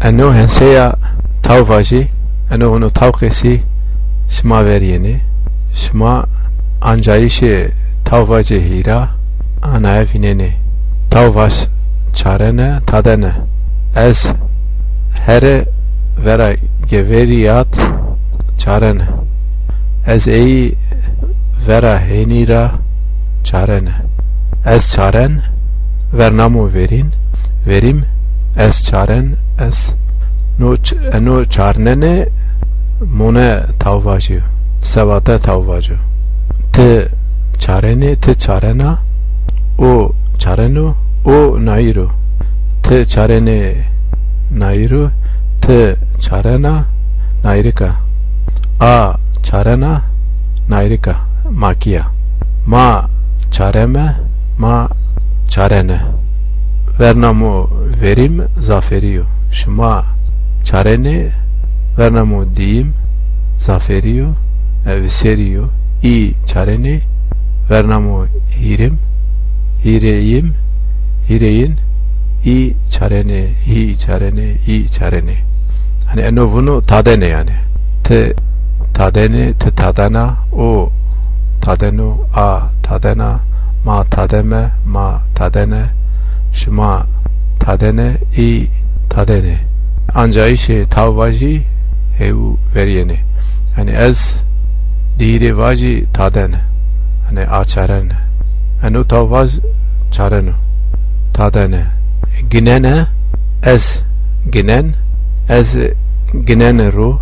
أنو هنسيا تاوفاجي أنو هنو تاوكسي شما veriyeni شما anjayişi tavvacı hira ana evineni tavvaş çarene tadene ez here vera geveriyat çarene ez eyi vera henira çarene ez çaren vernamu verim ez çaren ez no çarnene mone tavvacı sevata tavvacı te çareni te çarena o çarenu o nairu te çareni nairu te çarena nairika a çarena nairika makia ma çareme ma çarene vernamu verim zaferiyo şuma çareni vernamu diyim zaferiyo viseriyo i çareni vernamu hireyin i çareni hani eno bunu tadene yani te tadana o tadenu a tadena ma tademe ma tadene şuma tadene i tadene anjayişi tavvaji hevu veriyeni hani ez diri vaji tadene hani açaren enu tavvaz çarenu tadene ginene ez ginen ru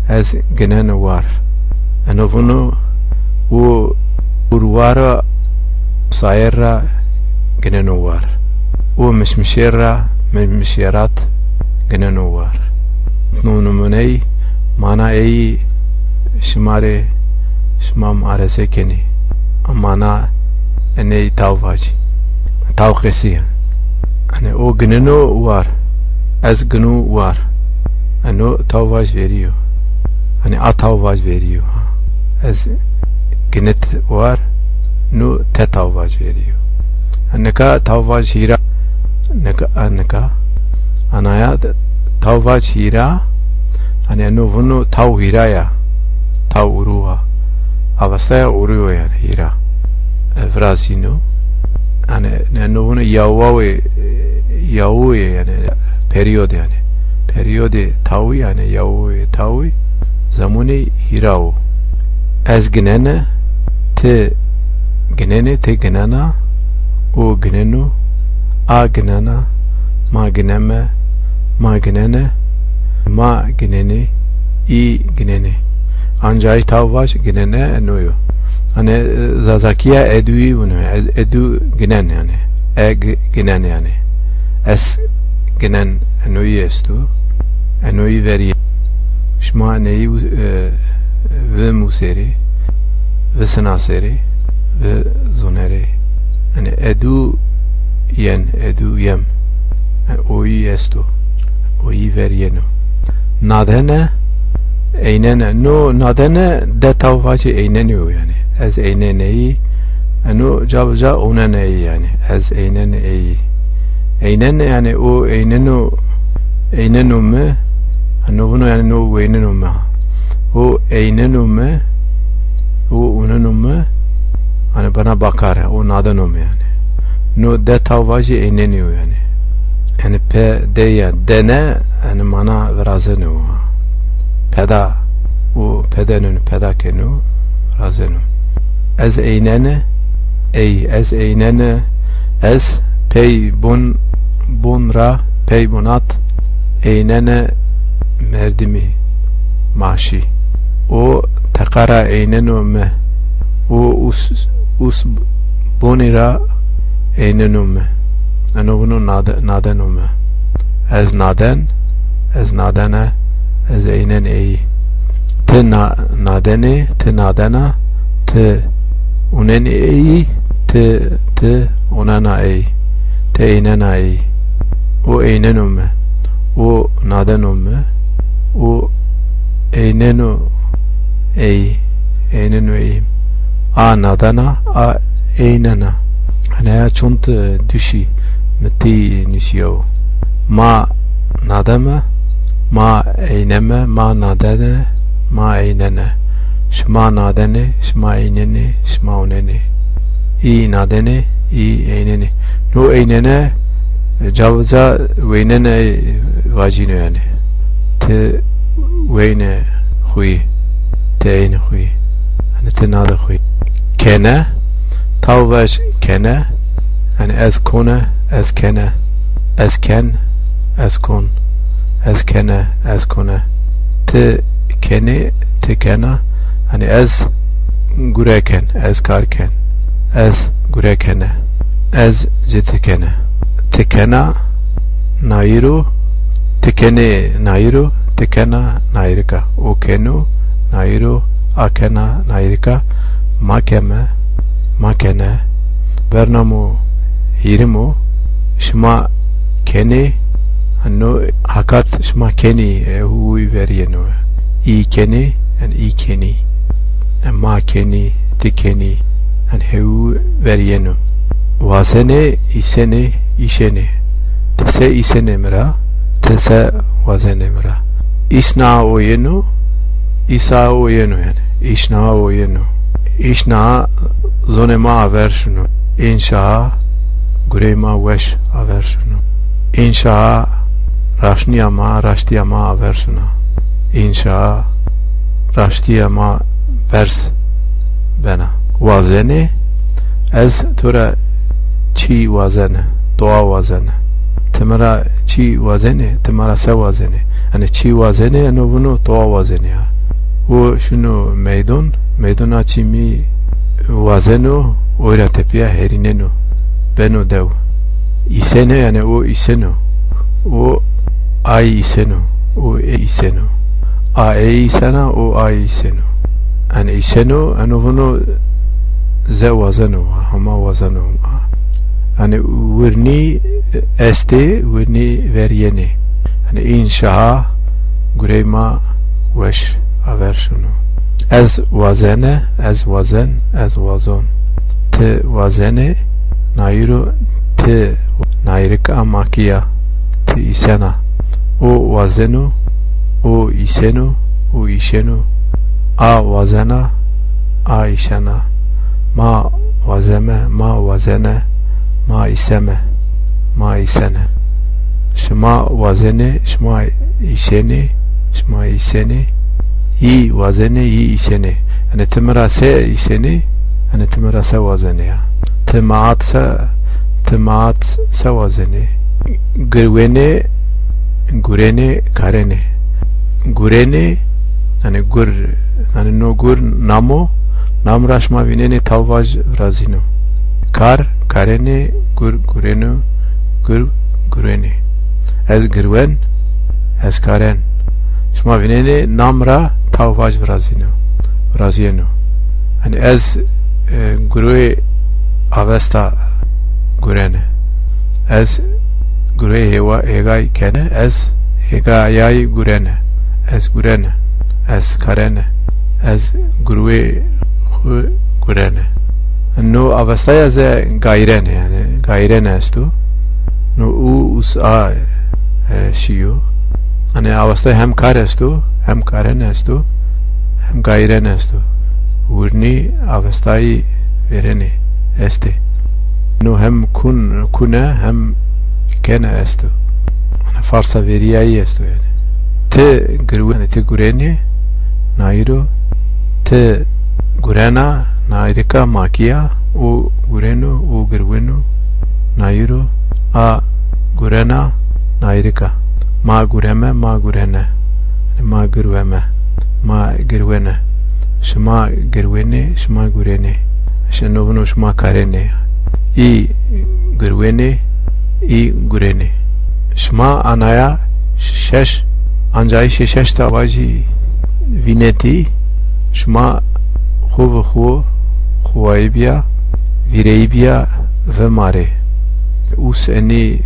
ez ginen var enu bunu u urvara sayera ginen var u mişmişerat ginen var nunumuney mana eyi şmam aresekeni mana eney tavvaci tavkesi hani o gününü var ez günü var hani o tavvac veriyor hani a tavvac veriyor ez günet var nu te tavvac veriyor hani ka tavvac hira neka anaya tavvac hira hani nu bunu tav hiraya tav uruha avastaya uruyor yani hira Vrasino hani nu bunu yavu yani periyod yani periyodi tavi yani yavu tavi zamuni hirao ez ginene te ginana o ginenu a ginana ma gineme ma ginene ma gineni i gineni ancay tavvaş ginene enoyo hani zazakiya edui bunu edu ginen yani ginen yani es ginen enoyi estu enoyi veri şma neyi ve museri ve senaseri ve zoneri hani edu yem oyi estu oyi veriyenu nadene eynene no nadene de tavvaci eyneniyor yani ez eyneneyi eno cabca oneneyi yani ez eyneneyi eynene yani o eynenume ano bunu yani no eynenume o eynenume o unenume hani bana bakar o nadanume yani no de tavvaci eyneniyor yani pe de dene yani mana vrazenu peda o pedenün pedakenu razenu ez eynene ez eynene ez pey bunra pey bunat eynene merdimi maşi o tekara eynenu me o us bunira eynenu me ano bunu nadenu me ez nadene ez eynen eyi te nadena te unen eyi te onana eyi te eynena eyi o eynenume o nadenume o eynenu eyi a nadana a eynena hani ya çont düşi meti nişiyo ma nademe ma eyneme ma nadene ma eynene şma nadene şma eynene şma onene i nadene i eynene no eynene cavza veynene vajino yani te veyne huy te eyne huy hani te nada huy kene tavvaj kene yani ez kone ez kene ez ken ez kon ez kene ez kone te kene te kena hani ez gureken ez karken ez gurekene ez jitekene tekena nairu tekene nairu tekena nairika okenu nairu akena nairika makeme makene bernamu hirimu şma keni ano hakat şma keni huy veriyenu i keni and i keni and ma keni tekeni and heu veriyenu wazene isene ishene tese isene mira tese wazene mira isna oyenu isa oyenu yani ishna oyenu ishna zonema avershunu inşa gurema vesh avershunu inşa rashniyama rashtiyama avershunu inşa rashtiyama vers bena wazene ez tura çi wazene doğa wazene temara çi wazene temara se wazene hani çi wazene yani bunu doğa wazene ya o şunu meydana çimi wazeno oyra tepiya herineno beno dev isene yani o iseno o ay iseno o iseno a isena o ay iseno yani iseno yani bunu ze wazeno hama wazeno hani virni este virni veryene hani inşa gurema veş averşunu ez wazene ez wazen ez wazon te wazene nairu te nairika makia te isena o wazenu o isenu o ishenu a wazena a ishena ma wazeme ma wazene ma iseme ma isene şma wazene şma ishene şma isene i wazene i isene yani temara se isene yani temara se wazene ya temaat se wazene gurvene gurene karene gurene yani gur yani no gur namo namraşma vinene tavvaj razino kar karene gur gureno gur gurene ez gurven ez karen şma vinene namra tavvaj razino yani ez gurue avesta gurene ez gurue hegay kene ez hegayay gurene ez gurene ez karene ez gurue gurene no avastaya ze gayrene yani gayrene estu no us a shiyo hani avastaya hem kar estu hem karene estu hem gayrene estu urni avastayı verene este no hem kune hem kene estu farsa veriyayı estu yani te gurene te gurene nairu te gurena nairika makia o gureno o gurveno nairu a gurena nairika ma gureme ma gurene ma gurveme ma gurvene şma gurvene şma gurene şenovno şma karene i gurvene i gurene şma anaya şeş ancay şeş tavaji vineti şma xu xuaybia vireybia ve mare us eni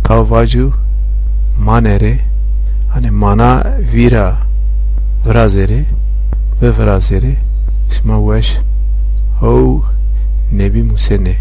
tavaju manere hani mana vira vrazere ve vrazere şma weş ho nebi musene